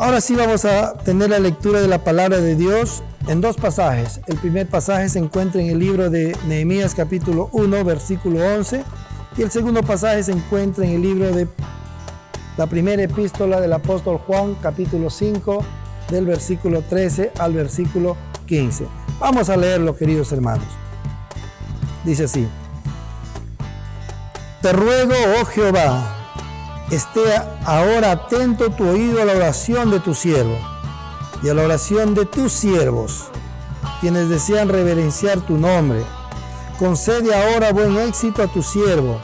Ahora sí vamos a tener la lectura de la palabra de Dios en dos pasajes. El primer pasaje se encuentra en el libro de Nehemías capítulo 1, versículo 11, y el segundo pasaje se encuentra en el libro de la primera epístola del apóstol Juan, capítulo 5, del versículo 13 al versículo 15. Vamos a leerlo, queridos hermanos. Dice así: Te ruego, oh Jehová, esté ahora atento tu oído a la oración de tu siervo y a la oración de tus siervos, quienes desean reverenciar tu nombre. Concede ahora buen éxito a tu siervo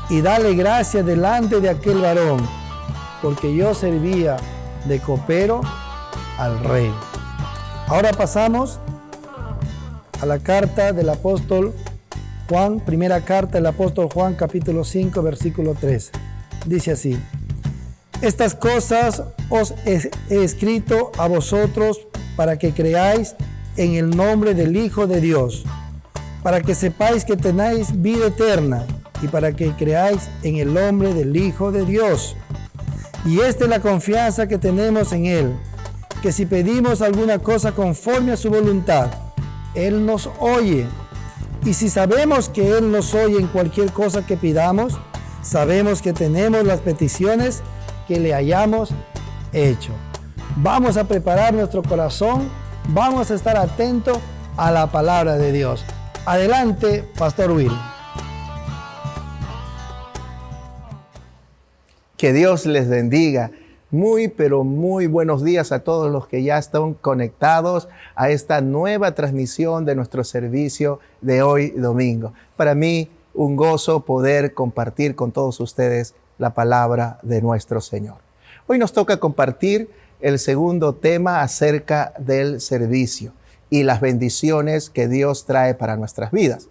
y dale gracia delante de aquel varón, porque yo servía de copero al rey. Ahora pasamos a la carta del apóstol Juan, primera carta del apóstol Juan, capítulo 5, versículo 13. Dice así: Estas cosas os he escrito a vosotros para que creáis en el nombre del Hijo de Dios, para que sepáis que tenéis vida eterna y para que creáis en el nombre del Hijo de Dios. Y esta es la confianza que tenemos en Él, que si pedimos alguna cosa conforme a su voluntad, Él nos oye. Y si sabemos que Él nos oye en cualquier cosa que pidamos, sabemos que tenemos las peticiones que le hayamos hecho. Vamos a preparar nuestro corazón, vamos a estar atentos a la palabra de Dios. Adelante, Pastor Will. Que Dios les bendiga. Pero muy buenos días a todos los que ya están conectados a esta nueva transmisión de nuestro servicio de hoy domingo. Para mí, un gozo poder compartir con todos ustedes la palabra de nuestro Señor. Hoy nos toca compartir el segundo tema acerca del servicio y las bendiciones que Dios trae para nuestras vidas.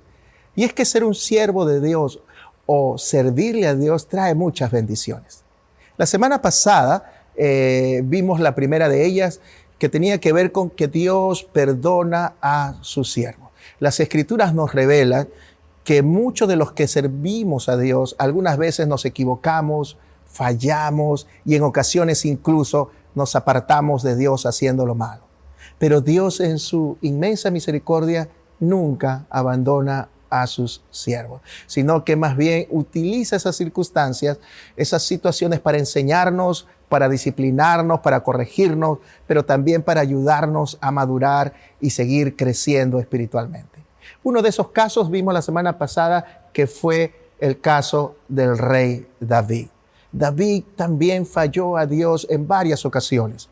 Y es que ser un siervo de Dios o servirle a Dios trae muchas bendiciones. La semana pasada vimos la primera de ellas, que tenía que ver con que Dios perdona a sus siervos. Las Escrituras nos revelan que muchos de los que servimos a Dios algunas veces nos equivocamos, fallamos y en ocasiones incluso nos apartamos de Dios haciendo lo malo. Pero Dios en su inmensa misericordia nunca abandona a sus siervos, sino que más bien utiliza esas circunstancias, esas situaciones para enseñarnos, para disciplinarnos, para corregirnos, pero también para ayudarnos a madurar y seguir creciendo espiritualmente. Uno de esos casos vimos la semana pasada, que fue el caso del rey David. David también falló a Dios en varias ocasiones,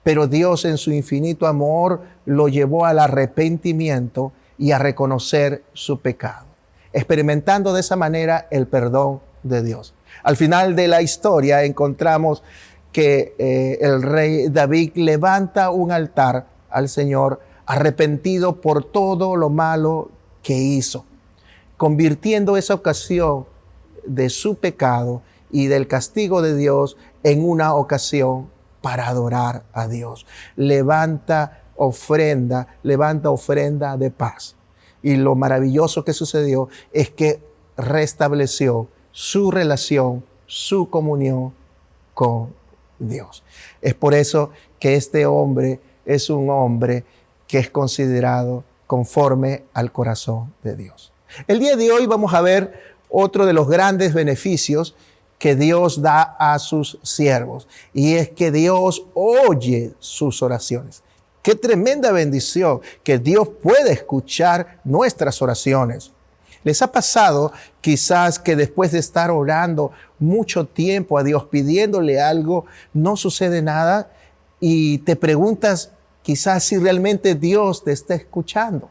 pero Dios en su infinito amor lo llevó al arrepentimiento y a reconocer su pecado, experimentando de esa manera el perdón de Dios. Al final de la historia encontramos que el rey David levanta un altar al Señor arrepentido por todo lo malo que hizo, convirtiendo esa ocasión de su pecado y del castigo de Dios en una ocasión para adorar a Dios. Levanta ofrenda de paz. Y lo maravilloso que sucedió es que restableció su relación, su comunión con Dios. Es por eso que este hombre es un hombre que es considerado conforme al corazón de Dios. El día de hoy vamos a ver otro de los grandes beneficios que Dios da a sus siervos, y es que Dios oye sus oraciones. Qué tremenda bendición que Dios puede escuchar nuestras oraciones. ¿Les ha pasado quizás que después de estar orando mucho tiempo a Dios pidiéndole algo, no sucede nada y te preguntas quizás si realmente Dios te está escuchando?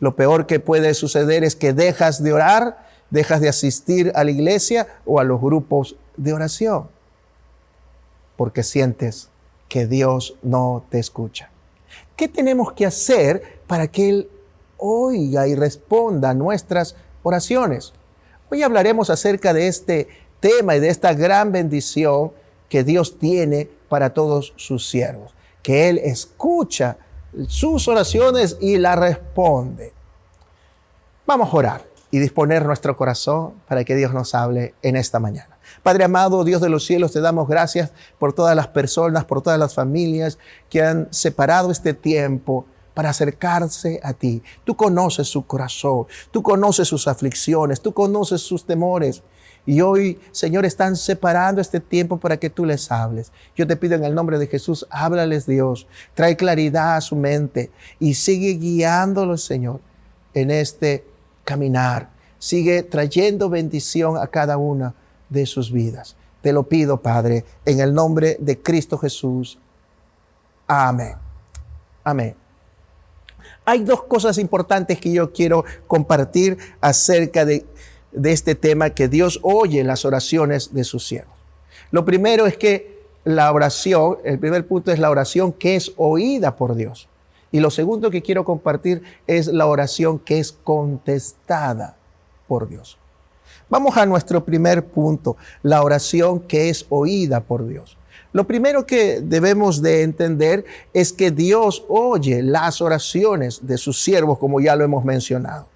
Lo peor que puede suceder es que dejas de orar, dejas de asistir a la iglesia o a los grupos de oración, porque sientes que Dios no te escucha. ¿Qué tenemos que hacer para que Él oiga y responda a nuestras oraciones? Hoy hablaremos acerca de este tema y de esta gran bendición que Dios tiene para todos sus siervos, que Él escucha sus oraciones y las responde. Vamos a orar y disponer nuestro corazón para que Dios nos hable en esta mañana. Padre amado, Dios de los cielos, te damos gracias por todas las personas, por todas las familias que han separado este tiempo para acercarse a ti. Tú conoces su corazón, tú conoces sus aflicciones, tú conoces sus temores. Y hoy, Señor, están separando este tiempo para que tú les hables. Yo te pido en el nombre de Jesús, háblales, Dios. Trae claridad a su mente y sigue guiándolos, Señor, en este caminar. Sigue trayendo bendición a cada una de sus vidas. Te lo pido, Padre, en el nombre de Cristo Jesús. Amén. Amén. Hay dos cosas importantes que yo quiero compartir acerca de este tema, que Dios oye las oraciones de sus siervos. Lo primero es que la oración, el primer punto es la oración que es oída por Dios. Y lo segundo que quiero compartir es la oración que es contestada por Dios. Vamos a nuestro primer punto, la oración que es oída por Dios. Lo primero que debemos de entender es que Dios oye las oraciones de sus siervos, como ya lo hemos mencionado.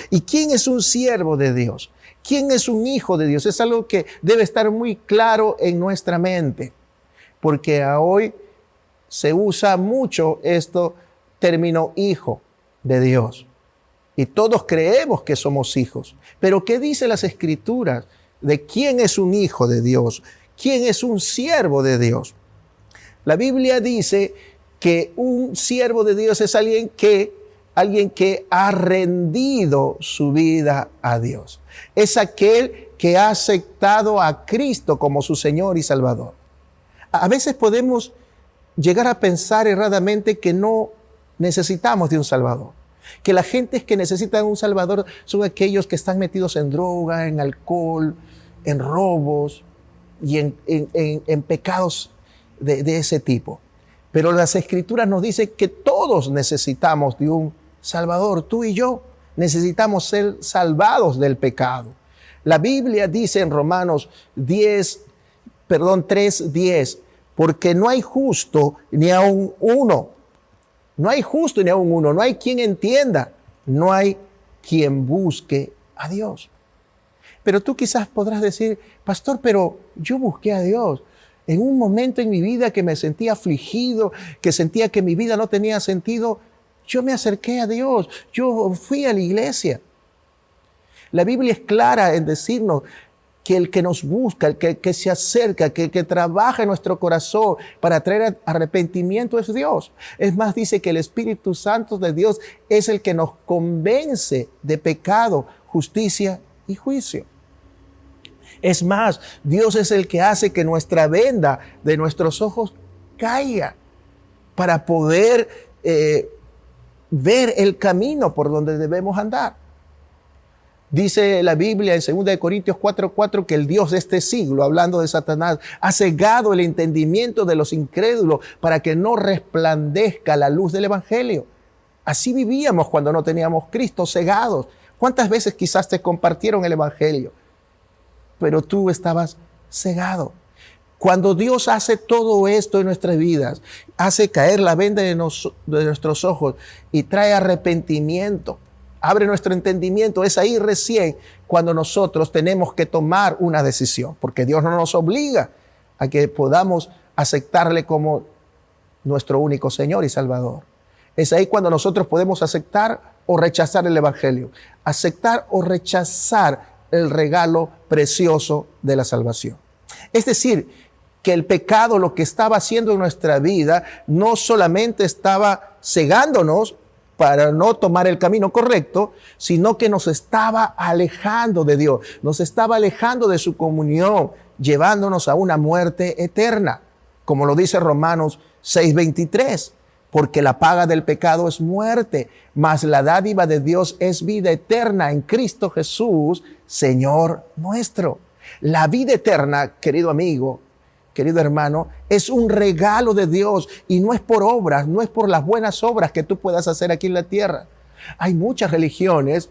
¿Y quién es un siervo de Dios? ¿Quién es un hijo de Dios? Es algo que debe estar muy claro en nuestra mente, porque hoy se usa mucho término hijo de Dios. Y todos creemos que somos hijos. Pero ¿qué dice las Escrituras de quién es un hijo de Dios? ¿Quién es un siervo de Dios? La Biblia dice que un siervo de Dios es alguien que ha rendido su vida a Dios. Es aquel que ha aceptado a Cristo como su Señor y Salvador. A veces podemos llegar a pensar erradamente que no necesitamos de un Salvador. Que la gente que necesita un Salvador son aquellos que están metidos en droga, en alcohol, en robos y en pecados de ese tipo. Pero las Escrituras nos dicen que todos necesitamos de un Salvador. Tú y yo necesitamos ser salvados del pecado. La Biblia dice en Romanos 3:10, porque no hay justo ni aun uno. No hay justo ni aun uno, no hay quien entienda, no hay quien busque a Dios. Pero tú quizás podrás decir, pastor, pero yo busqué a Dios. En un momento en mi vida que me sentía afligido, que sentía que mi vida no tenía sentido, yo me acerqué a Dios, yo fui a la iglesia. La Biblia es clara en decirnos que el que nos busca, el que se acerca, que trabaja en nuestro corazón para traer arrepentimiento es Dios. Es más, dice que el Espíritu Santo de Dios es el que nos convence de pecado, justicia y juicio. Es más, Dios es el que hace que nuestra venda de nuestros ojos caiga para poder ver el camino por donde debemos andar. Dice la Biblia en 2 Corintios 4:4 que el Dios de este siglo, hablando de Satanás, ha cegado el entendimiento de los incrédulos para que no resplandezca la luz del Evangelio. Así vivíamos cuando no teníamos Cristo, cegados. ¿Cuántas veces quizás te compartieron el Evangelio? Pero tú estabas cegado. Cuando Dios hace todo esto en nuestras vidas, hace caer la venda de nuestros ojos y trae arrepentimiento, abre nuestro entendimiento, es ahí recién cuando nosotros tenemos que tomar una decisión, porque Dios no nos obliga a que podamos aceptarle como nuestro único Señor y Salvador. Es ahí cuando nosotros podemos aceptar o rechazar el Evangelio, aceptar o rechazar el regalo precioso de la salvación. Es decir, que el pecado, lo que estaba haciendo en nuestra vida, no solamente estaba cegándonos para no tomar el camino correcto, sino que nos estaba alejando de Dios, nos estaba alejando de su comunión, llevándonos a una muerte eterna, como lo dice Romanos 6:23, porque la paga del pecado es muerte, mas la dádiva de Dios es vida eterna en Cristo Jesús, Señor nuestro. La vida eterna, querido amigo, querido hermano, es un regalo de Dios y no es por obras, no es por las buenas obras que tú puedas hacer aquí en la tierra. Hay muchas religiones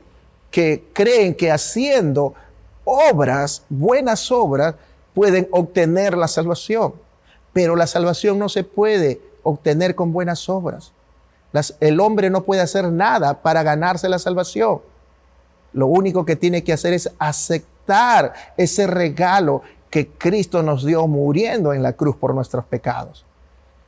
que creen que haciendo obras, buenas obras, pueden obtener la salvación. Pero la salvación no se puede obtener con buenas obras. El hombre no puede hacer nada para ganarse la salvación. Lo único que tiene que hacer es aceptar ese regalo que Cristo nos dio muriendo en la cruz por nuestros pecados.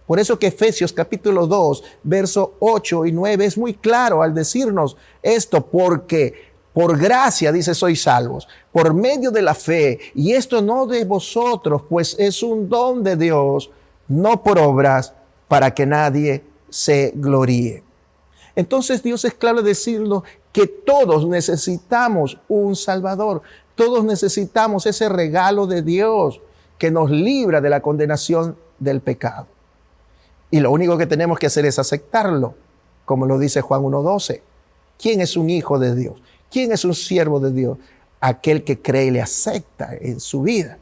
Por eso que Efesios capítulo 2, verso 8 y 9 es muy claro al decirnos esto, porque por gracia, dice, sois salvos, por medio de la fe, y esto no de vosotros, pues es un don de Dios, no por obras, para que nadie se gloríe. Entonces Dios es claro decirnos que todos necesitamos un Salvador, todos necesitamos ese regalo de Dios que nos libra de la condenación del pecado. Y lo único que tenemos que hacer es aceptarlo, como lo dice Juan 1:12. ¿Quién es un hijo de Dios? ¿Quién es un siervo de Dios? Aquel que cree y le acepta en su vida.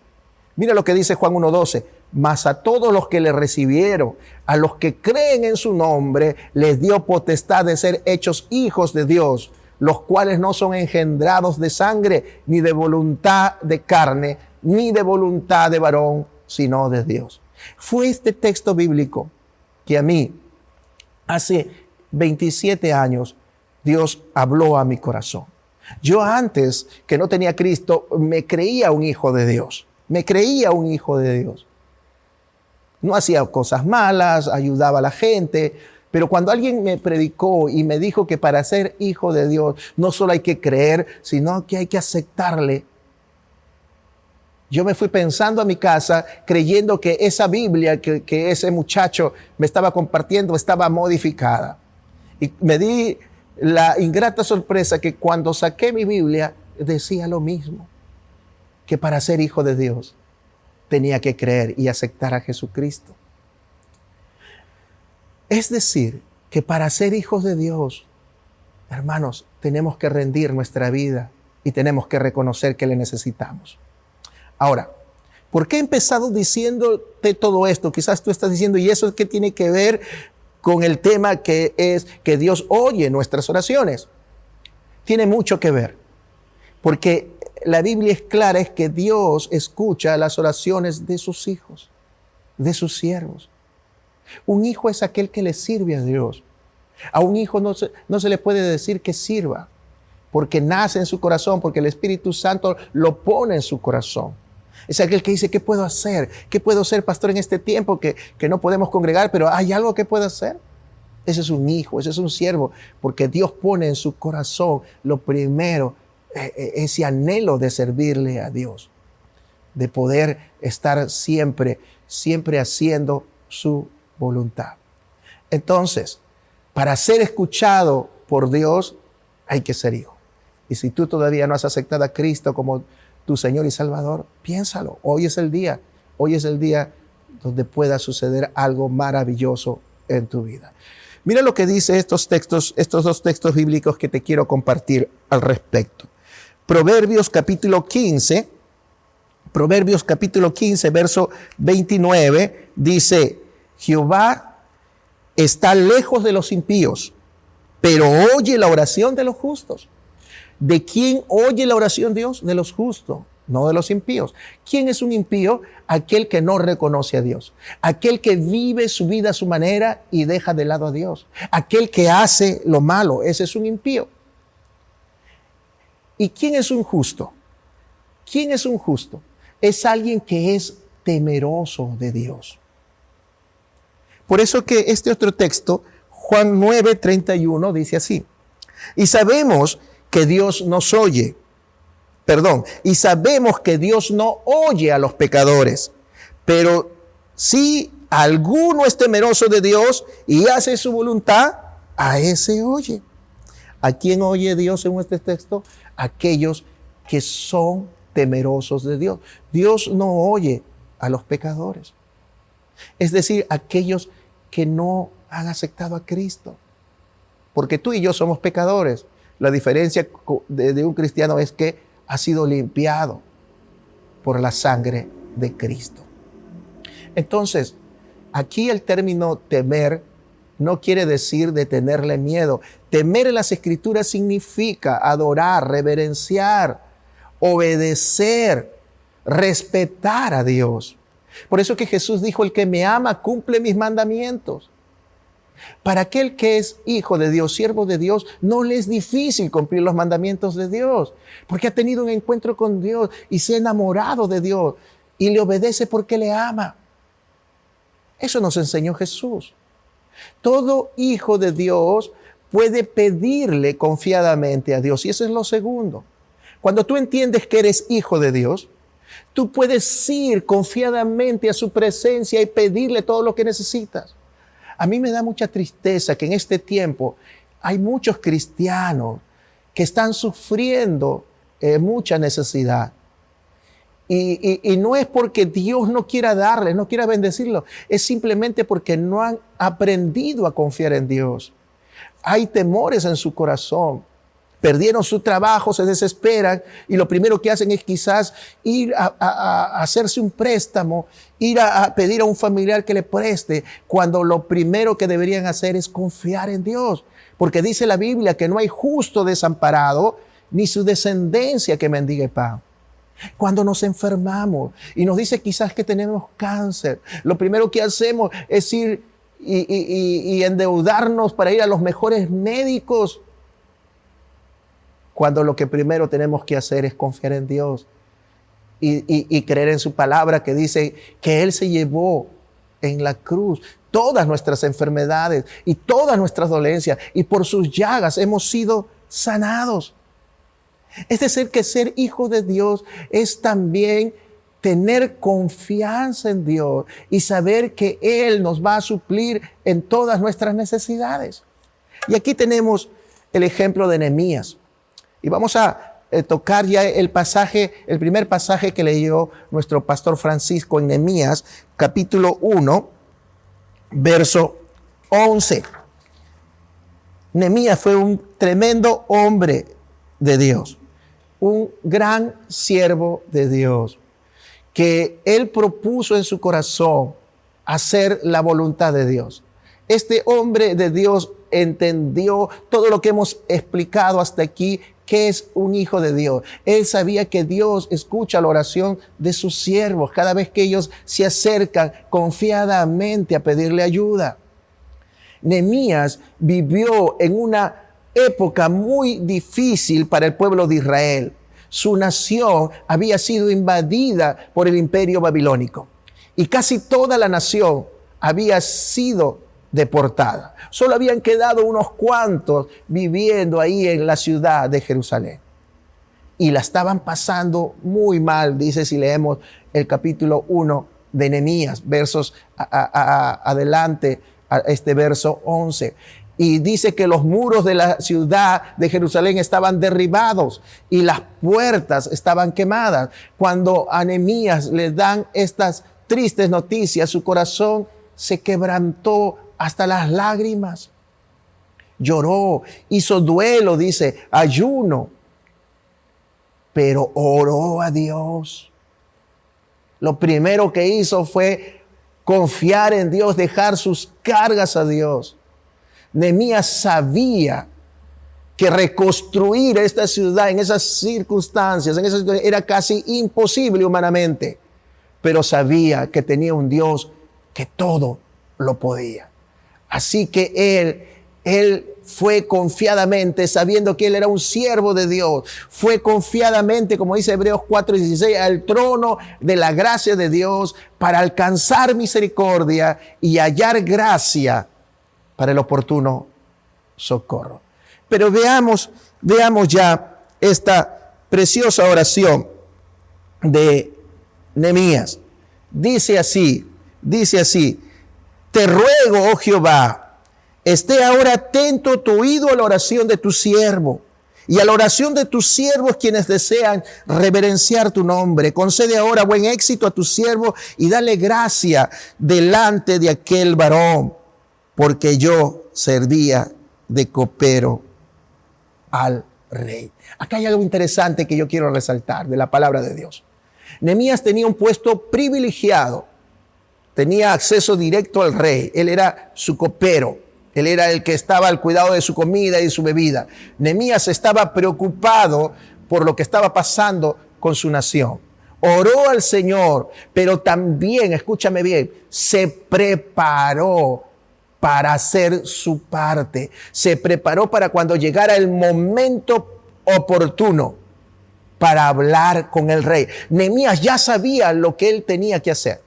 Mira lo que dice Juan 1:12. Mas a todos los que le recibieron, a los que creen en su nombre, les dio potestad de ser hechos hijos de Dios, los cuales no son engendrados de sangre, ni de voluntad de carne, ni de voluntad de varón, sino de Dios. Fue este texto bíblico que a mí, hace 27 años, Dios habló a mi corazón. Yo antes, que no tenía a Cristo, me creía un hijo de Dios. Me creía un hijo de Dios. No hacía cosas malas, ayudaba a la gente, pero cuando alguien me predicó y me dijo que para ser hijo de Dios no solo hay que creer, sino que hay que aceptarle, yo me fui pensando a mi casa creyendo que esa Biblia que ese muchacho me estaba compartiendo estaba modificada. Y me di la ingrata sorpresa que cuando saqué mi Biblia decía lo mismo, que para ser hijo de Dios tenía que creer y aceptar a Jesucristo. Es decir, que para ser hijos de Dios, hermanos, tenemos que rendir nuestra vida y tenemos que reconocer que le necesitamos. Ahora, ¿por qué he empezado diciéndote todo esto? Quizás tú estás diciendo, ¿y eso qué tiene que ver con el tema que es que Dios oye nuestras oraciones? Tiene mucho que ver, porque la Biblia es clara, es que Dios escucha las oraciones de sus hijos, de sus siervos. Un hijo es aquel que le sirve a Dios. A un hijo no se le puede decir que sirva, porque nace en su corazón, porque el Espíritu Santo lo pone en su corazón. Es aquel que dice, ¿qué puedo hacer? ¿Qué puedo hacer, pastor, en este tiempo que no podemos congregar, pero hay algo que puedo hacer? Ese es un hijo, ese es un siervo, porque Dios pone en su corazón lo primero, ese anhelo de servirle a Dios, de poder estar siempre haciendo su voluntad. Entonces, para ser escuchado por Dios, hay que ser hijo. Y si tú todavía no has aceptado a Cristo como tu Señor y Salvador, piénsalo. Hoy es el día donde pueda suceder algo maravilloso en tu vida. Mira lo que dice estos dos textos bíblicos que te quiero compartir al respecto. Proverbios capítulo 15, verso 29, dice, Jehová está lejos de los impíos, pero oye la oración de los justos. ¿De quién oye la oración Dios? De los justos, no de los impíos. ¿Quién es un impío? Aquel que no reconoce a Dios. Aquel que vive su vida a su manera y deja de lado a Dios. Aquel que hace lo malo, ese es un impío. ¿Y quién es un justo? ¿Quién es un justo? Es alguien que es temeroso de Dios. Por eso que este otro texto, Juan 9:31, dice así. Y sabemos que Dios nos oye. Y sabemos que Dios no oye a los pecadores. Pero si alguno es temeroso de Dios y hace su voluntad, a ese oye. ¿A quién oye Dios en este texto? Aquellos que son temerosos de Dios. Dios no oye a los pecadores. Es decir, aquellos que no han aceptado a Cristo. Porque tú y yo somos pecadores. La diferencia de un cristiano es que ha sido limpiado por la sangre de Cristo. Entonces, aquí el término temer no quiere decir de tenerle miedo. Temer en las Escrituras significa adorar, reverenciar, obedecer, respetar a Dios. Por eso que Jesús dijo, el que me ama cumple mis mandamientos. Para aquel que es hijo de Dios, siervo de Dios, no le es difícil cumplir los mandamientos de Dios, porque ha tenido un encuentro con Dios y se ha enamorado de Dios y le obedece porque le ama. Eso nos enseñó Jesús. Todo hijo de Dios puede pedirle confiadamente a Dios. Y eso es lo segundo. Cuando tú entiendes que eres hijo de Dios, tú puedes ir confiadamente a su presencia y pedirle todo lo que necesitas. A mí me da mucha tristeza que en este tiempo hay muchos cristianos que están sufriendo mucha necesidad. Y no es porque Dios no quiera darles, no quiera bendecirlos, es simplemente porque no han aprendido a confiar en Dios. Hay temores en su corazón. Perdieron su trabajo, se desesperan y lo primero que hacen es quizás ir a hacerse un préstamo, ir a pedir a un familiar que le preste, cuando lo primero que deberían hacer es confiar en Dios. Porque dice la Biblia que no hay justo desamparado, ni su descendencia que mendigue pan. Cuando nos enfermamos y nos dice quizás que tenemos cáncer, lo primero que hacemos es ir y endeudarnos para ir a los mejores médicos, cuando lo que primero tenemos que hacer es confiar en Dios y creer en su palabra, que dice que Él se llevó en la cruz todas nuestras enfermedades y todas nuestras dolencias, y por sus llagas hemos sido sanados. Es decir, que ser hijo de Dios es también tener confianza en Dios y saber que Él nos va a suplir en todas nuestras necesidades. Y aquí tenemos el ejemplo de Nehemías. Y vamos a tocar ya el primer pasaje que leyó nuestro pastor Francisco en Nehemías, capítulo 1, verso 11. Nehemías fue un tremendo hombre de Dios, un gran siervo de Dios, que él propuso en su corazón hacer la voluntad de Dios. Este hombre de Dios entendió todo lo que hemos explicado hasta aquí, que es un hijo de Dios. Él sabía que Dios escucha la oración de sus siervos cada vez que ellos se acercan confiadamente a pedirle ayuda. Nehemías vivió en una época muy difícil para el pueblo de Israel. Su nación había sido invadida por el imperio babilónico y casi toda la nación había sido deportada. Solo habían quedado unos cuantos viviendo ahí en la ciudad de Jerusalén. Y la estaban pasando muy mal, dice si leemos el capítulo 1 de Nehemías, versos adelante a este verso 11. Y dice que los muros de la ciudad de Jerusalén estaban derribados y las puertas estaban quemadas. Cuando a Nehemías le dan estas tristes noticias, su corazón se quebrantó hasta las lágrimas. Lloró, hizo duelo, dice, ayuno, pero oró a Dios. Lo primero que hizo fue confiar en Dios, dejar sus cargas a Dios. Nehemías sabía que reconstruir esta ciudad en esas circunstancias, era casi imposible humanamente, pero sabía que tenía un Dios que todo lo podía. Así que él fue confiadamente, sabiendo que él era un siervo de Dios, fue confiadamente, como dice Hebreos 4:16, al trono de la gracia de Dios para alcanzar misericordia y hallar gracia para el oportuno socorro. Pero veamos ya esta preciosa oración de Nehemías. Dice así, te ruego, oh Jehová, esté ahora atento tu oído a la oración de tu siervo y a la oración de tus siervos quienes desean reverenciar tu nombre. Concede ahora buen éxito a tu siervo y dale gracia delante de aquel varón, porque yo servía de copero al rey. Acá hay algo interesante que yo quiero resaltar de la palabra de Dios. Nehemías tenía un puesto privilegiado, tenía acceso directo al rey, él era su copero, él era el que estaba al cuidado de su comida y su bebida. Nehemías estaba preocupado por lo que estaba pasando con su nación. Oró al Señor, pero también, escúchame bien, se preparó para hacer su parte. Se preparó para cuando llegara el momento oportuno, para hablar con el rey. Nehemías ya sabía lo que él tenía que hacer.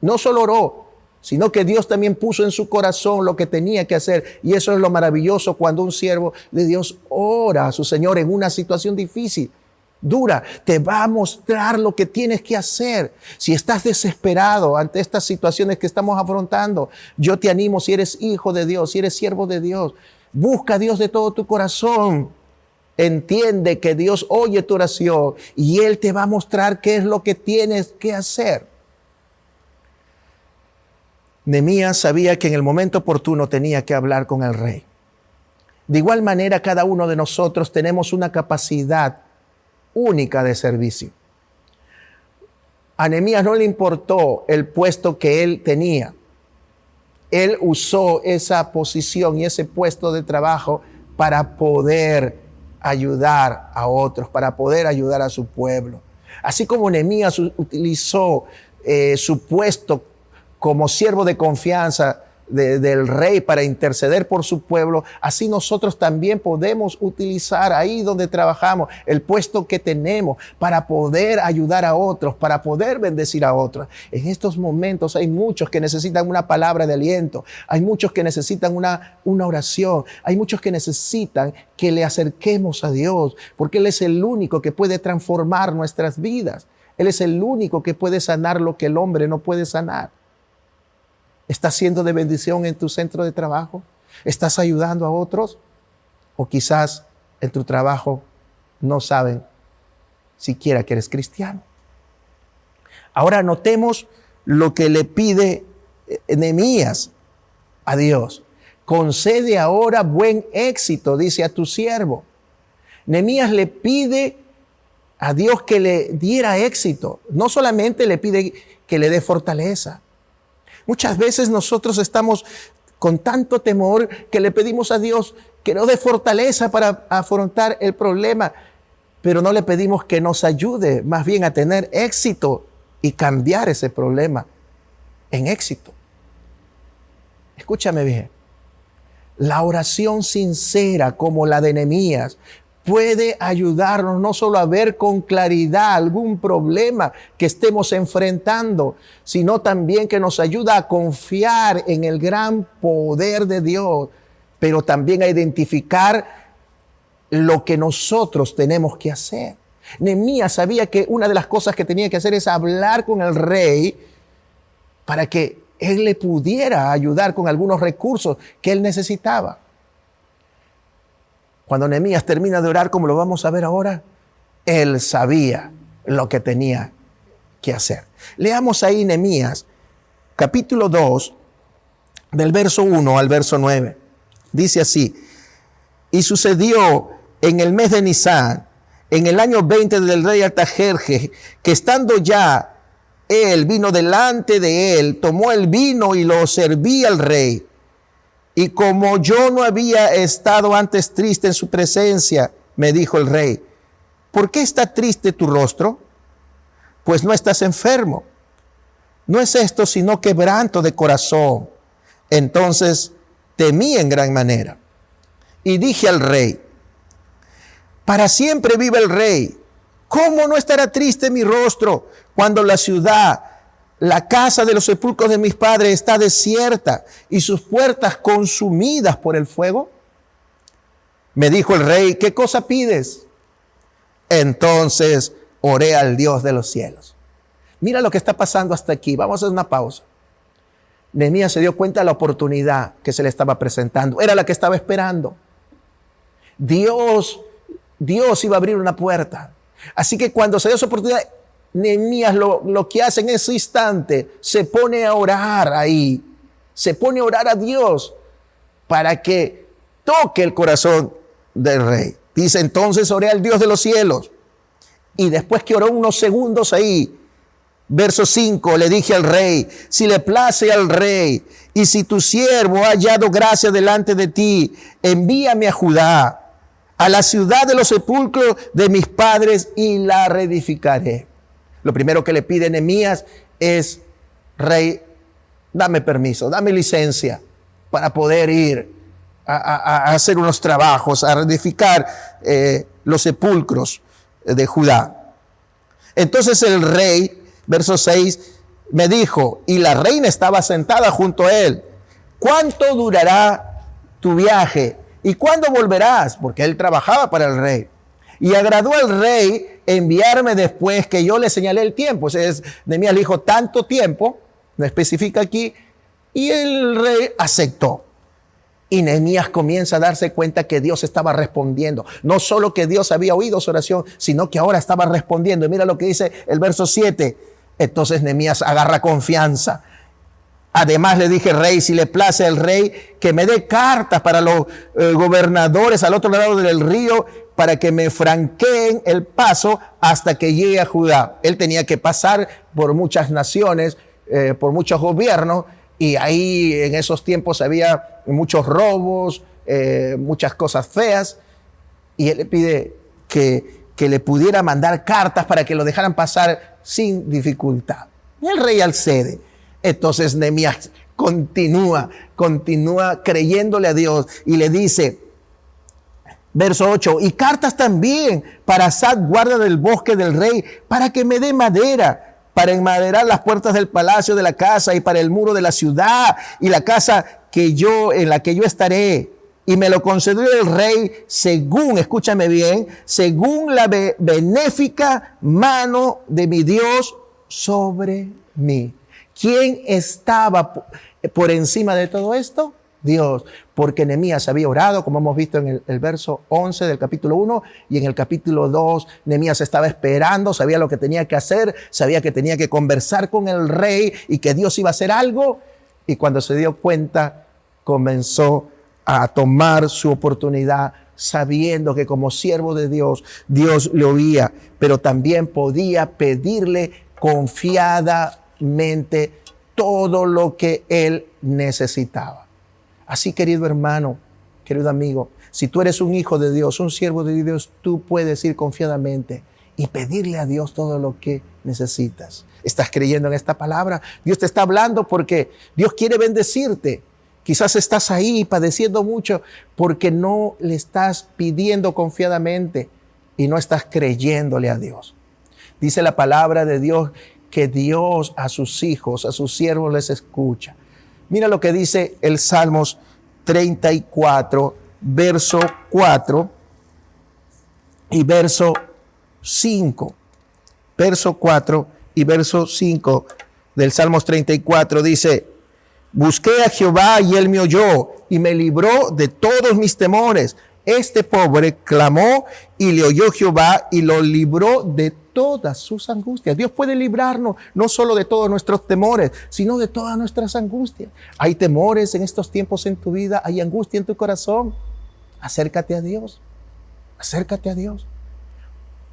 No solo oró, sino que Dios también puso en su corazón lo que tenía que hacer. Y eso es lo maravilloso cuando un siervo de Dios ora a su Señor en una situación difícil, dura. Te va a mostrar lo que tienes que hacer. Si estás desesperado ante estas situaciones que estamos afrontando, yo te animo, si eres hijo de Dios, si eres siervo de Dios, busca a Dios de todo tu corazón. Entiende que Dios oye tu oración y Él te va a mostrar qué es lo que tienes que hacer. Nehemías sabía que en el momento oportuno tenía que hablar con el rey. De igual manera, cada uno de nosotros tenemos una capacidad única de servicio. A Nehemías no le importó el puesto que él tenía. Él usó esa posición y ese puesto de trabajo para poder ayudar a otros, para poder ayudar a su pueblo. Así como Nehemías utilizó su puesto como siervo de confianza del rey para interceder por su pueblo, así nosotros también podemos utilizar ahí donde trabajamos el puesto que tenemos para poder ayudar a otros, para poder bendecir a otros. En estos momentos hay muchos que necesitan una palabra de aliento, hay muchos que necesitan una oración, hay muchos que necesitan que le acerquemos a Dios, porque Él es el único que puede transformar nuestras vidas. Él es el único que puede sanar lo que el hombre no puede sanar. ¿Estás siendo de bendición en tu centro de trabajo? ¿Estás ayudando a otros? O quizás en tu trabajo no saben siquiera que eres cristiano. Ahora notemos lo que le pide Nehemías a Dios. Concede ahora buen éxito, dice, a tu siervo. Nehemías le pide a Dios que le diera éxito. No solamente le pide que le dé fortaleza. Muchas veces nosotros estamos con tanto temor que le pedimos a Dios que nos dé fortaleza para afrontar el problema, pero no le pedimos que nos ayude más bien a tener éxito y cambiar ese problema en éxito. Escúchame bien, la oración sincera como la de Nehemías puede ayudarnos no solo a ver con claridad algún problema que estemos enfrentando, sino también que nos ayuda a confiar en el gran poder de Dios, pero también a identificar lo que nosotros tenemos que hacer. Nehemías sabía que una de las cosas que tenía que hacer es hablar con el rey para que él le pudiera ayudar con algunos recursos que él necesitaba. Cuando Nehemías termina de orar, como lo vamos a ver ahora, él sabía lo que tenía que hacer. Leamos ahí Nehemías, capítulo 2, del verso 1 al verso 9. Dice así: y sucedió en el mes de Nisán, en el año 20 del rey Artajerjes, que estando ya él vino delante de él, tomó el vino y lo servía al rey. Y como yo no había estado antes triste en su presencia, me dijo el rey: ¿por qué está triste tu rostro? Pues no estás enfermo. No es esto sino quebranto de corazón. Entonces temí en gran manera. Y dije al rey: para siempre vive el rey. ¿Cómo no estará triste mi rostro cuando la ciudad, la casa de los sepulcros de mis padres, está desierta y sus puertas consumidas por el fuego? Me dijo el rey: ¿qué cosa pides? Entonces oré al Dios de los cielos. Mira lo que está pasando hasta aquí. Vamos a hacer una pausa. Nehemías se dio cuenta de la oportunidad que se le estaba presentando. Era la que estaba esperando. Dios iba a abrir una puerta. Así que cuando se dio esa oportunidad, Nehemías lo que hace en ese instante, se pone a orar ahí. Se pone a orar a Dios para que toque el corazón del rey. Dice: entonces oré al Dios de los cielos. Y después que oró unos segundos ahí, verso 5, le dije al rey: si le place al rey, y si tu siervo ha hallado gracia delante de ti, envíame a Judá, a la ciudad de los sepulcros de mis padres, y la reedificaré. Lo primero que le pide Nehemías es: rey, dame permiso, dame licencia para poder ir a hacer unos trabajos, a reedificar los sepulcros de Judá. Entonces el rey, verso 6, me dijo, y la reina estaba sentada junto a él, ¿cuánto durará tu viaje? ¿Y cuándo volverás? Porque él trabajaba para el rey. Y agradó al rey enviarme después que yo le señalé el tiempo. Entonces Nehemías le dijo tanto tiempo, no especifica aquí, y el rey aceptó. Y Nehemías comienza a darse cuenta que Dios estaba respondiendo. No solo que Dios había oído su oración, sino que ahora estaba respondiendo. Y mira lo que dice el verso 7. Entonces Nehemías agarra confianza. Además le dije, rey, si le place al rey que me dé cartas para los gobernadores al otro lado del río, para que me franqueen el paso hasta que llegue a Judá. Él tenía que pasar por muchas naciones, por muchos gobiernos, y ahí en esos tiempos había muchos robos, muchas cosas feas, y él le pide que le pudiera mandar cartas para que lo dejaran pasar sin dificultad. Y el rey accede. Entonces Nehemías continúa creyéndole a Dios y le dice, verso 8, y cartas también para Asad, guarda del bosque del rey, para que me dé madera, para enmaderar las puertas del palacio de la casa y para el muro de la ciudad y la casa en la que yo estaré. Y me lo concedió el rey según, escúchame bien, según la benéfica mano de mi Dios sobre mí. ¿Quién estaba por encima de todo esto? Dios, porque Nehemías había orado, como hemos visto en el verso 11 del capítulo 1, y en el capítulo 2, Nehemías estaba esperando, sabía lo que tenía que hacer, sabía que tenía que conversar con el rey y que Dios iba a hacer algo, y cuando se dio cuenta, comenzó a tomar su oportunidad, sabiendo que como siervo de Dios, Dios le oía, pero también podía pedirle confiadamente todo lo que él necesitaba. Así, querido hermano, querido amigo, si tú eres un hijo de Dios, un siervo de Dios, tú puedes ir confiadamente y pedirle a Dios todo lo que necesitas. ¿Estás creyendo en esta palabra? Dios te está hablando porque Dios quiere bendecirte. Quizás estás ahí padeciendo mucho porque no le estás pidiendo confiadamente y no estás creyéndole a Dios. Dice la palabra de Dios que Dios a sus hijos, a sus siervos les escucha. Mira lo que dice el Salmos 34, verso 4 y verso 5. Verso 4 y verso 5 del Salmos 34 dice, busqué a Jehová y él me oyó y me libró de todos mis temores. Este pobre clamó y le oyó Jehová y lo libró de todas sus angustias. Dios puede librarnos no solo de todos nuestros temores, sino de todas nuestras angustias. Hay temores en estos tiempos en tu vida, hay angustia en tu corazón. Acércate a Dios, acércate a Dios.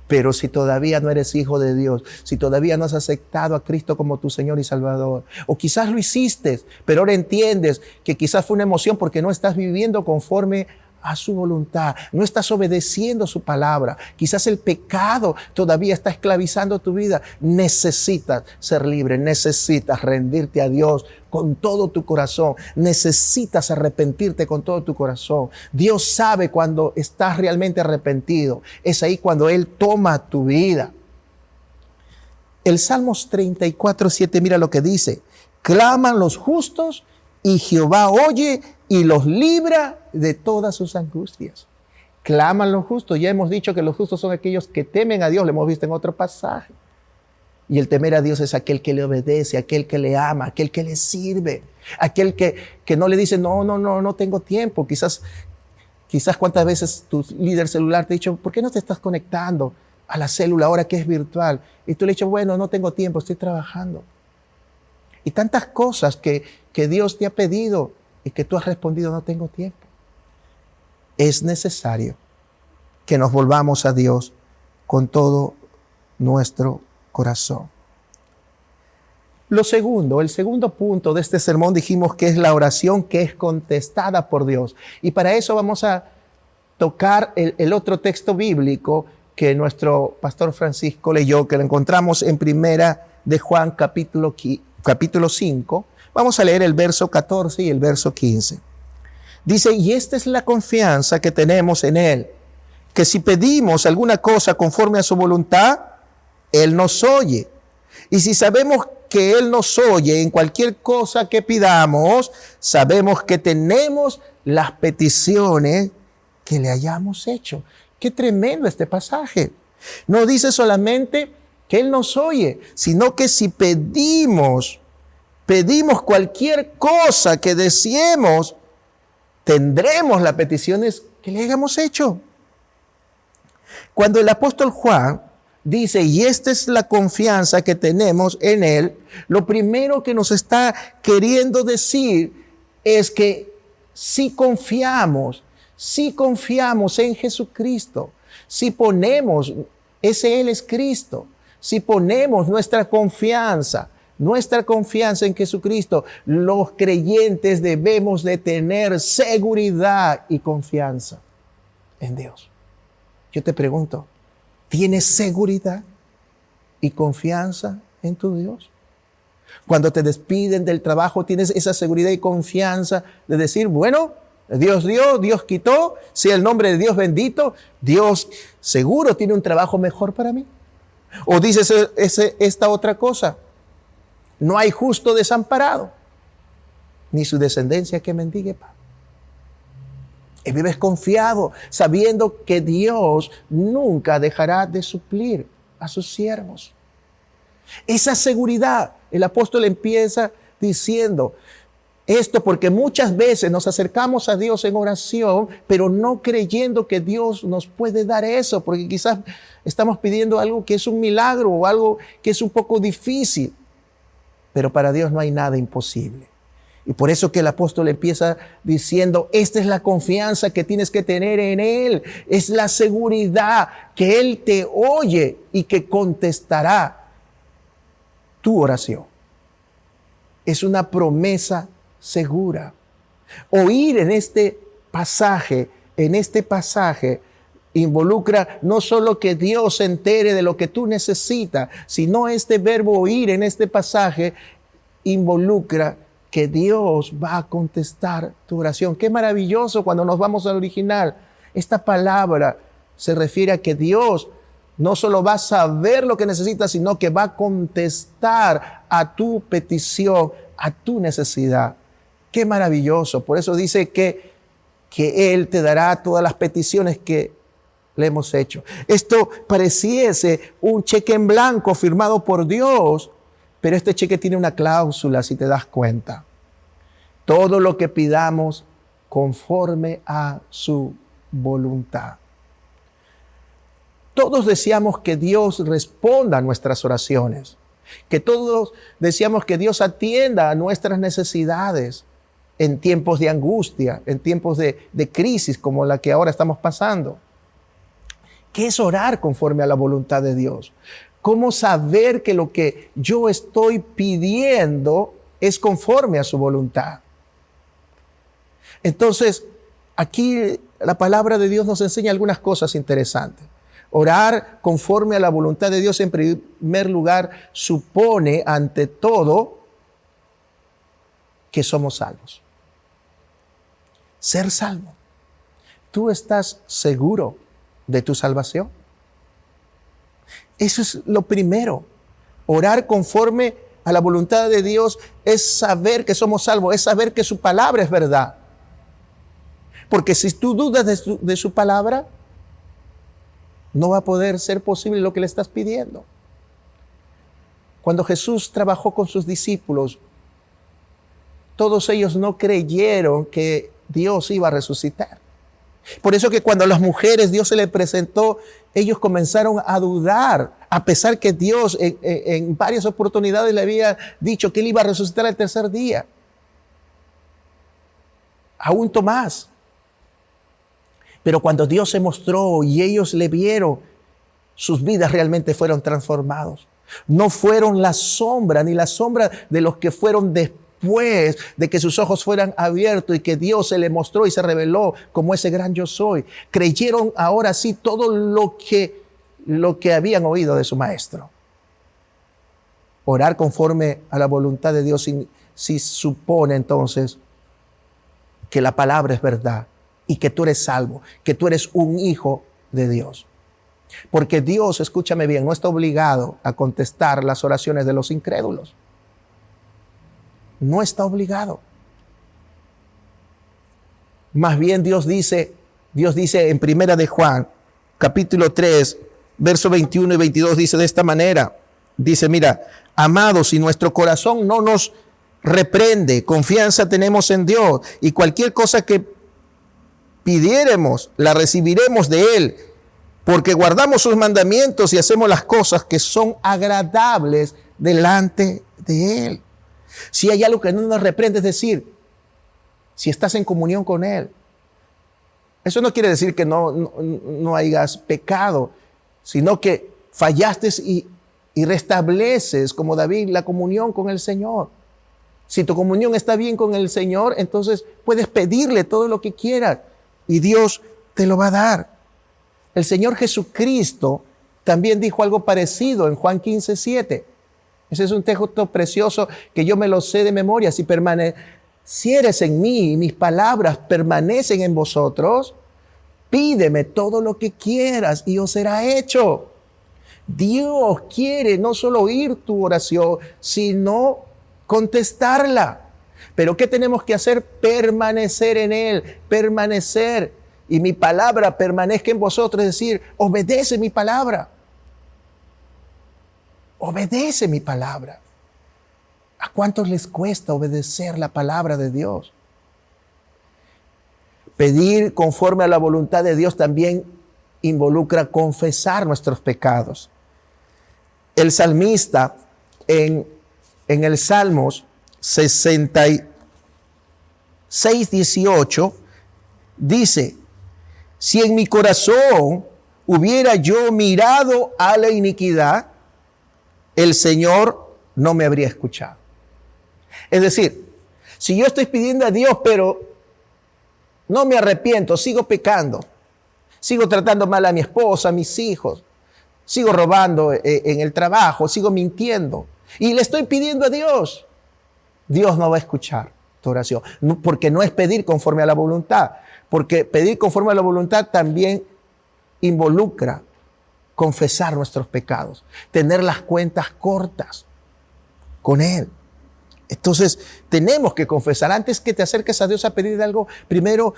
Pero si todavía no eres hijo de Dios, si todavía no has aceptado a Cristo como tu Señor y Salvador, o quizás lo hiciste, pero ahora entiendes que quizás fue una emoción porque no estás viviendo conforme a su voluntad, no estás obedeciendo su palabra, quizás el pecado todavía está esclavizando tu vida, necesitas ser libre, necesitas rendirte a Dios con todo tu corazón, necesitas arrepentirte con todo tu corazón. Dios sabe cuando estás realmente arrepentido, es ahí cuando Él toma tu vida. El Salmos 34:7, mira lo que dice, claman los justos y Jehová oye y los libra de todas sus angustias. Claman los justos. Ya hemos dicho que los justos son aquellos que temen a Dios. Lo hemos visto en otro pasaje. Y el temer a Dios es aquel que le obedece, aquel que le ama, aquel que le sirve, aquel que no le dice, no tengo tiempo. Quizás cuántas veces tu líder celular te ha dicho, ¿por qué no te estás conectando a la célula ahora que es virtual? Y tú le dices, bueno, no tengo tiempo, estoy trabajando. Y tantas cosas que Dios te ha pedido y que tú has respondido, no tengo tiempo. Es necesario que nos volvamos a Dios con todo nuestro corazón. El segundo punto de este sermón dijimos que es la oración que es contestada por Dios. Y para eso vamos a tocar el otro texto bíblico que nuestro pastor Francisco leyó, que lo encontramos en Primera de Juan capítulo 5. Vamos a leer el verso 14 y el verso 15. Dice, y esta es la confianza que tenemos en Él, que si pedimos alguna cosa conforme a su voluntad, Él nos oye. Y si sabemos que Él nos oye en cualquier cosa que pidamos, sabemos que tenemos las peticiones que le hayamos hecho. Qué tremendo este pasaje. No dice solamente que Él nos oye, sino que si pedimos cualquier cosa que deseemos, tendremos las peticiones que le hayamos hecho. Cuando el apóstol Juan dice, y esta es la confianza que tenemos en Él, lo primero que nos está queriendo decir es que si confiamos en Jesucristo, si ponemos, ese Él es Cristo, si ponemos nuestra confianza en Jesucristo, los creyentes debemos de tener seguridad y confianza en Dios. Yo te pregunto, ¿tienes seguridad y confianza en tu Dios? Cuando te despiden del trabajo, ¿tienes esa seguridad y confianza de decir, bueno, Dios dio, Dios quitó, sea el nombre de Dios bendito, Dios seguro tiene un trabajo mejor para mí? ¿O dices esta otra cosa? No hay justo desamparado, ni su descendencia que mendigue pan. Y vives confiado, sabiendo que Dios nunca dejará de suplir a sus siervos. Esa seguridad, el apóstol empieza diciendo esto porque muchas veces nos acercamos a Dios en oración, pero no creyendo que Dios nos puede dar eso, porque quizás estamos pidiendo algo que es un milagro o algo que es un poco difícil. Pero para Dios no hay nada imposible. Y por eso que el apóstol empieza diciendo, esta es la confianza que tienes que tener en Él. Es la seguridad que Él te oye y que contestará tu oración. Es una promesa segura. Oír en este pasaje involucra no solo que Dios se entere de lo que tú necesitas, sino este verbo oír en este pasaje involucra que Dios va a contestar tu oración. Qué maravilloso cuando nos vamos al original. Esta palabra se refiere a que Dios no solo va a saber lo que necesitas, sino que va a contestar a tu petición, a tu necesidad. Qué maravilloso. Por eso dice que Él te dará todas las peticiones que le hemos hecho. Esto pareciese un cheque en blanco firmado por Dios, pero este cheque tiene una cláusula, si te das cuenta. Todo lo que pidamos conforme a su voluntad. Todos deseamos que Dios responda a nuestras oraciones, que todos deseamos que Dios atienda a nuestras necesidades en tiempos de angustia, en tiempos de crisis como la que ahora estamos pasando. ¿Qué es orar conforme a la voluntad de Dios? ¿Cómo saber que lo que yo estoy pidiendo es conforme a su voluntad? Entonces, aquí la palabra de Dios nos enseña algunas cosas interesantes. Orar conforme a la voluntad de Dios, en primer lugar, supone ante todo que somos salvos. Ser salvo. ¿Tú estás seguro de tu salvación? Eso es lo primero. Orar conforme a la voluntad de Dios es saber que somos salvos, es saber que su palabra es verdad. Porque si tú dudas de su palabra, no va a poder ser posible lo que le estás pidiendo. Cuando Jesús trabajó con sus discípulos, todos ellos no creyeron que Dios iba a resucitar. Por eso que cuando a las mujeres Dios se les presentó, ellos comenzaron a dudar, a pesar que Dios en varias oportunidades le había dicho que Él iba a resucitar al tercer día. Aún Tomás. Pero cuando Dios se mostró y ellos le vieron, sus vidas realmente fueron transformados. No fueron la sombra, ni la sombra de los que fueron después de que sus ojos fueran abiertos y que Dios se le mostró y se reveló como ese gran yo soy. Creyeron ahora sí todo lo que habían oído de su maestro. Orar conforme a la voluntad de Dios sí supone entonces que la palabra es verdad y que tú eres salvo, que tú eres un hijo de Dios. Porque Dios, escúchame bien, no está obligado a contestar las oraciones de los incrédulos. No está obligado. Más bien Dios dice en Primera de Juan, capítulo 3, verso 21 y 22, dice de esta manera. Dice, mira, amados, si nuestro corazón no nos reprende, confianza tenemos en Dios, y cualquier cosa que pidiéremos, la recibiremos de Él, porque guardamos sus mandamientos y hacemos las cosas que son agradables delante de Él. Si hay algo que no nos reprende, es decir, si estás en comunión con Él. Eso no quiere decir que no hayas pecado, sino que fallaste y restableces, como David, la comunión con el Señor. Si tu comunión está bien con el Señor, entonces puedes pedirle todo lo que quieras y Dios te lo va a dar. El Señor Jesucristo también dijo algo parecido en Juan 15:7. Ese es un texto precioso que yo me lo sé de memoria. Si permanecieres en mí y mis palabras permanecen en vosotros, pídeme todo lo que quieras y os será hecho. Dios quiere no solo oír tu oración, sino contestarla. Pero ¿qué tenemos que hacer? Permanecer en Él, permanecer. Y mi palabra permanezca en vosotros, es decir, obedece mi palabra. Obedece mi palabra. ¿A cuántos les cuesta obedecer la palabra de Dios? Pedir conforme a la voluntad de Dios también involucra confesar nuestros pecados. El salmista en el Salmos 66:18 dice, si en mi corazón hubiera yo mirado a la iniquidad, el Señor no me habría escuchado. Es decir, si yo estoy pidiendo a Dios, pero no me arrepiento, sigo pecando, sigo tratando mal a mi esposa, a mis hijos, sigo robando en el trabajo, sigo mintiendo y le estoy pidiendo a Dios, Dios no va a escuchar tu oración, porque no es pedir conforme a la voluntad, porque pedir conforme a la voluntad también involucra confesar nuestros pecados, tener las cuentas cortas con Él. Entonces, tenemos que confesar. Antes que te acerques a Dios a pedir algo, primero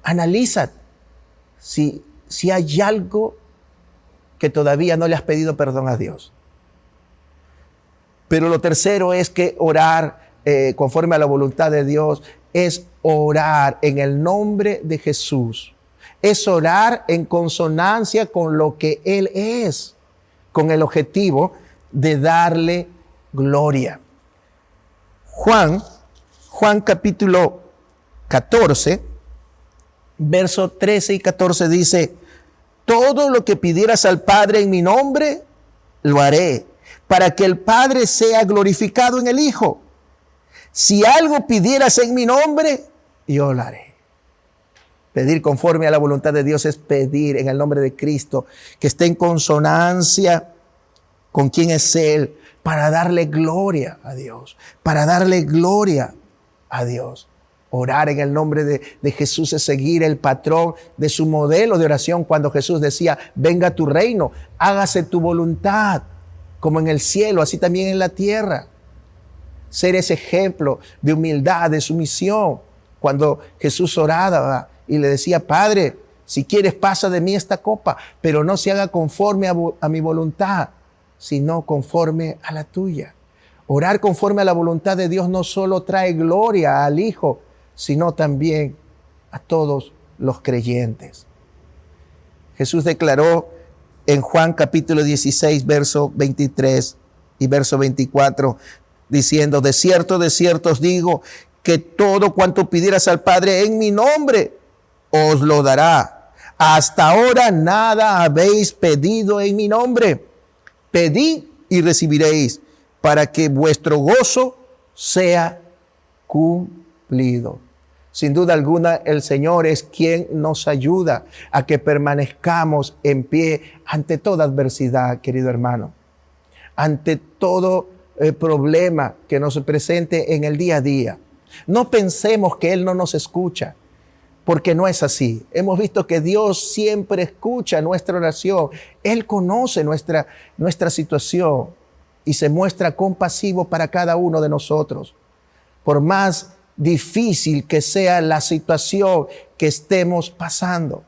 analiza si hay algo que todavía no le has pedido perdón a Dios. Pero lo tercero es que orar conforme a la voluntad de Dios es orar en el nombre de Jesús. Es orar en consonancia con lo que Él es, con el objetivo de darle gloria. Juan capítulo 14, versos 13 y 14 dice, todo lo que pidieras al Padre en mi nombre, lo haré, para que el Padre sea glorificado en el Hijo. Si algo pidieras en mi nombre, yo lo haré. Pedir conforme a la voluntad de Dios es pedir en el nombre de Cristo, que esté en consonancia con quién es Él, para darle gloria a Dios, para darle gloria a Dios. Orar en el nombre de Jesús es seguir el patrón de su modelo de oración cuando Jesús decía, venga tu reino, hágase tu voluntad, como en el cielo, así también en la tierra. Ser ese ejemplo de humildad, de sumisión. Cuando Jesús oraba y le decía, Padre, si quieres pasa de mí esta copa, pero no se haga conforme a mi voluntad, sino conforme a la tuya. Orar conforme a la voluntad de Dios no solo trae gloria al Hijo, sino también a todos los creyentes. Jesús declaró en Juan capítulo 16, verso 23 y verso 24, diciendo, de cierto os digo, que todo cuanto pidieras al Padre en mi nombre, os lo dará. Hasta ahora nada habéis pedido en mi nombre. Pedid y recibiréis, para que vuestro gozo sea cumplido. Sin duda alguna, el Señor es quien nos ayuda a que permanezcamos en pie ante toda adversidad, querido hermano. Ante todo problema que nos presente en el día a día. No pensemos que Él no nos escucha, porque no es así. Hemos visto que Dios siempre escucha nuestra oración. Él conoce nuestra situación y se muestra compasivo para cada uno de nosotros. Por más difícil que sea la situación que estemos pasando.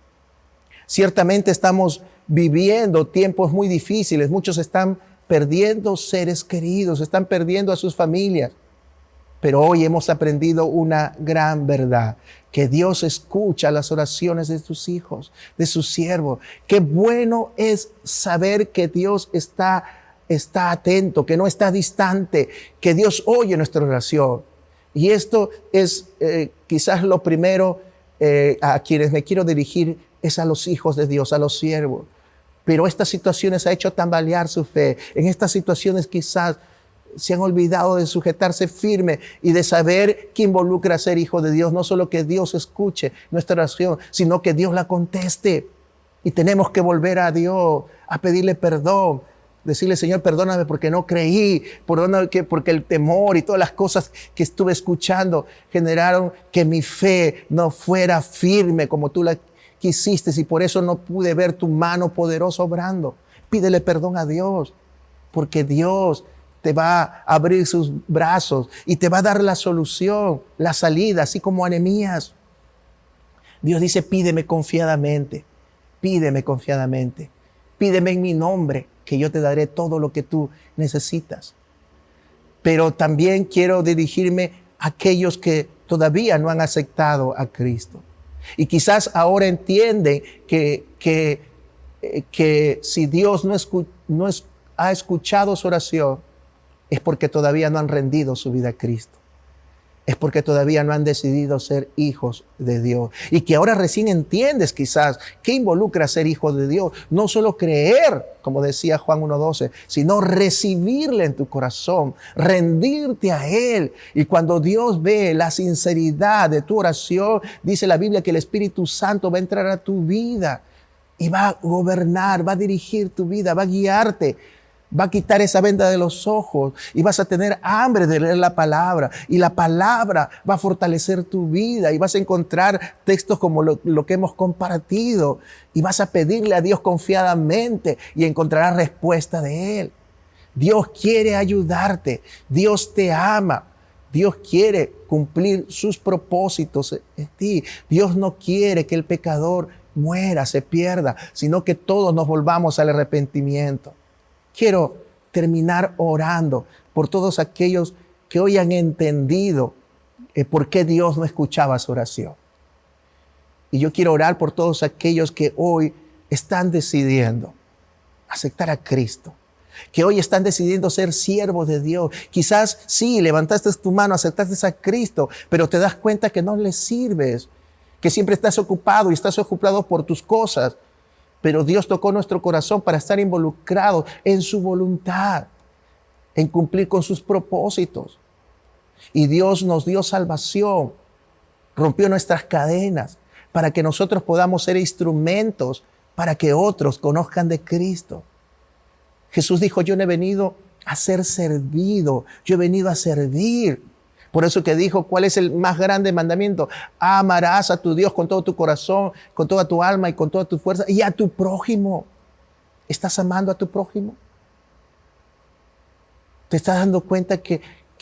Ciertamente estamos viviendo tiempos muy difíciles. Muchos están perdiendo seres queridos, están perdiendo a sus familias. Pero hoy hemos aprendido una gran verdad, que Dios escucha las oraciones de sus hijos, de sus siervos. Qué bueno es saber que Dios está atento, que no está distante, que Dios oye nuestra oración. Y esto es quizás lo primero a quienes me quiero dirigir, es a los hijos de Dios, a los siervos. Pero estas situaciones ha hecho tambalear su fe. En estas situaciones quizás se han olvidado de sujetarse firme y de saber que involucra ser hijo de Dios. No solo que Dios escuche nuestra oración, sino que Dios la conteste. Y tenemos que volver a Dios, a pedirle perdón. Decirle, Señor, perdóname porque no creí, perdóname porque el temor y todas las cosas que estuve escuchando generaron que mi fe no fuera firme como tú la quisiste y por eso no pude ver tu mano poderosa obrando. Pídele perdón a Dios, porque Dios te va a abrir sus brazos y te va a dar la solución, la salida, así como a Nehemías. Dios dice, pídeme confiadamente, pídeme confiadamente, pídeme en mi nombre, que yo te daré todo lo que tú necesitas. Pero también quiero dirigirme a aquellos que todavía no han aceptado a Cristo. Y quizás ahora entienden que si Dios no ha escuchado su oración, es porque todavía no han rendido su vida a Cristo. Es porque todavía no han decidido ser hijos de Dios. Y que ahora recién entiendes quizás qué involucra ser hijo de Dios. No solo creer, como decía Juan 1:12, sino recibirle en tu corazón, rendirte a Él. Y cuando Dios ve la sinceridad de tu oración, dice la Biblia que el Espíritu Santo va a entrar a tu vida y va a gobernar, va a dirigir tu vida, va a guiarte. Va a quitar esa venda de los ojos y vas a tener hambre de leer la palabra. Y la palabra va a fortalecer tu vida y vas a encontrar textos como lo que hemos compartido. Y vas a pedirle a Dios confiadamente y encontrarás respuesta de Él. Dios quiere ayudarte. Dios te ama. Dios quiere cumplir sus propósitos en ti. Dios no quiere que el pecador muera, se pierda, sino que todos nos volvamos al arrepentimiento. Quiero terminar orando por todos aquellos que hoy han entendido por qué Dios no escuchaba su oración. Y yo quiero orar por todos aquellos que hoy están decidiendo aceptar a Cristo, que hoy están decidiendo ser siervos de Dios. Quizás sí, levantaste tu mano, aceptaste a Cristo, pero te das cuenta que no le sirves, que siempre estás ocupado y estás ocupado por tus cosas. Pero Dios tocó nuestro corazón para estar involucrados en su voluntad, en cumplir con sus propósitos. Y Dios nos dio salvación, rompió nuestras cadenas para que nosotros podamos ser instrumentos para que otros conozcan de Cristo. Jesús dijo, yo no he venido a ser servido, yo he venido a servir. Por eso que dijo, ¿cuál es el más grande mandamiento? Amarás a tu Dios con todo tu corazón, con toda tu alma y con toda tu fuerza, y a tu prójimo. ¿Estás amando a tu prójimo? ¿Te estás dando cuenta que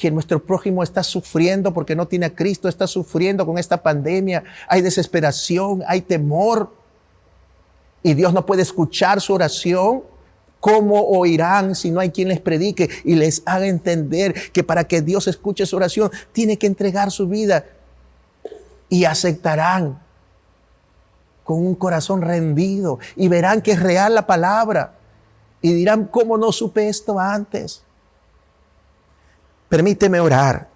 nuestro prójimo está sufriendo porque no tiene a Cristo? Está sufriendo con esta pandemia. Hay desesperación, hay temor. Y Dios no puede escuchar su oración. ¿Cómo oirán si no hay quien les predique y les haga entender que para que Dios escuche su oración tiene que entregar su vida? Y aceptarán con un corazón rendido y verán que es real la palabra y dirán, ¿cómo no supe esto antes? Permíteme orar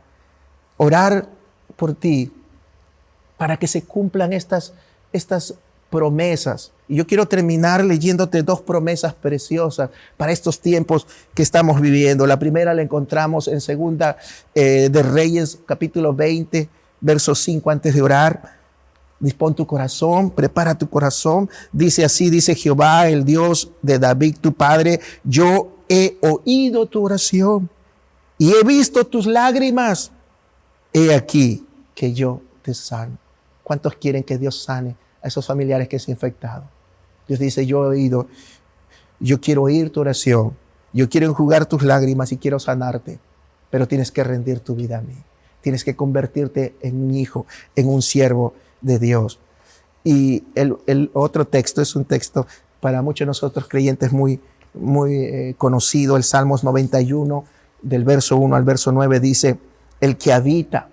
por ti para que se cumplan estas promesas. Y yo quiero terminar leyéndote dos promesas preciosas para estos tiempos que estamos viviendo. La primera la encontramos en Segunda de Reyes, capítulo 20, verso 5, antes de orar. Dispón tu corazón, prepara tu corazón. Dice así, dice Jehová, el Dios de David, tu padre, yo he oído tu oración y he visto tus lágrimas. He aquí que yo te sano. ¿Cuántos quieren que Dios sane a esos familiares que se han infectado? Dios dice, yo quiero oír tu oración, yo quiero enjugar tus lágrimas y quiero sanarte, pero tienes que rendir tu vida a mí. Tienes que convertirte en un hijo, en un siervo de Dios. Y el otro texto es un texto para muchos de nosotros creyentes muy conocido, el Salmos 91, del verso 1 al verso 9, dice, el que habita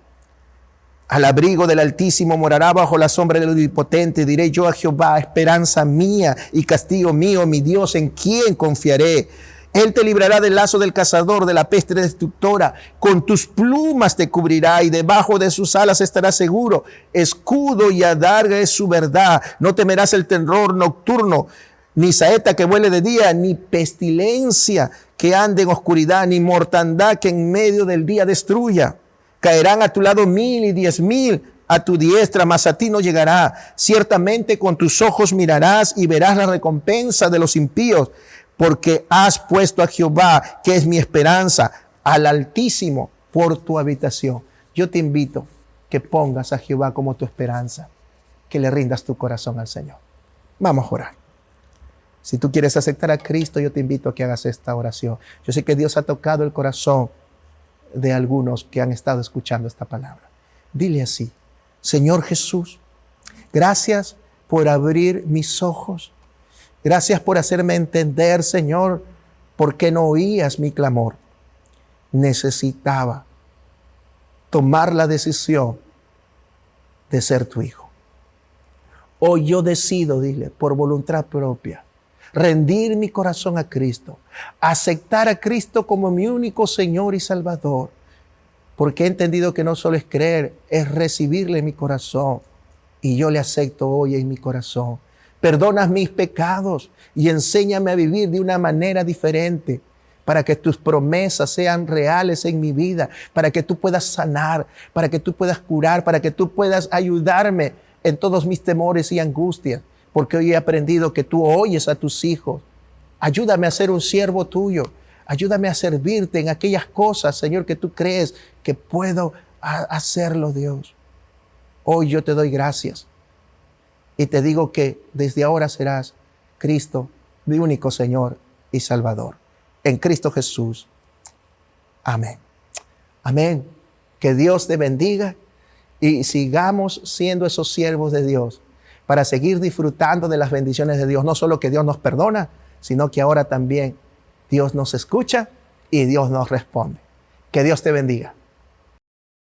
al abrigo del Altísimo morará bajo la sombra del Omnipotente. Diré yo a Jehová, esperanza mía y castigo mío, mi Dios, ¿en quién confiaré? Él te librará del lazo del cazador, de la peste destructora. Con tus plumas te cubrirá y debajo de sus alas estarás seguro. Escudo y adarga es su verdad. No temerás el terror nocturno, ni saeta que vuele de día, ni pestilencia que ande en oscuridad, ni mortandad que en medio del día destruya. Caerán a tu lado 1000 y 10,000 a tu diestra, mas a ti no llegará. Ciertamente con tus ojos mirarás y verás la recompensa de los impíos, porque has puesto a Jehová, que es mi esperanza, al Altísimo por tu habitación. Yo te invito que pongas a Jehová como tu esperanza, que le rindas tu corazón al Señor. Vamos a orar. Si tú quieres aceptar a Cristo, yo te invito a que hagas esta oración. Yo sé que Dios ha tocado el corazón de algunos que han estado escuchando esta palabra. Dile así: Señor Jesús, gracias por abrir mis ojos. Gracias por hacerme entender, Señor, por qué no oías mi clamor. Necesitaba tomar la decisión de ser tu hijo. Hoy yo decido, dile, por voluntad propia, rendir mi corazón a Cristo, aceptar a Cristo como mi único Señor y Salvador, porque he entendido que no solo es creer, es recibirle en mi corazón, y yo le acepto hoy en mi corazón. Perdona mis pecados y enséñame a vivir de una manera diferente, para que tus promesas sean reales en mi vida, para que tú puedas sanar, para que tú puedas curar, para que tú puedas ayudarme en todos mis temores y angustias, porque hoy he aprendido que tú oyes a tus hijos. Ayúdame a ser un siervo tuyo. Ayúdame a servirte en aquellas cosas, Señor, que tú crees que puedo hacerlo, Dios. Hoy yo te doy gracias y te digo que desde ahora serás Cristo, mi único Señor y Salvador. En Cristo Jesús. Amén. Amén. Que Dios te bendiga y sigamos siendo esos siervos de Dios, para seguir disfrutando de las bendiciones de Dios. No solo que Dios nos perdona, sino que ahora también Dios nos escucha y Dios nos responde. Que Dios te bendiga.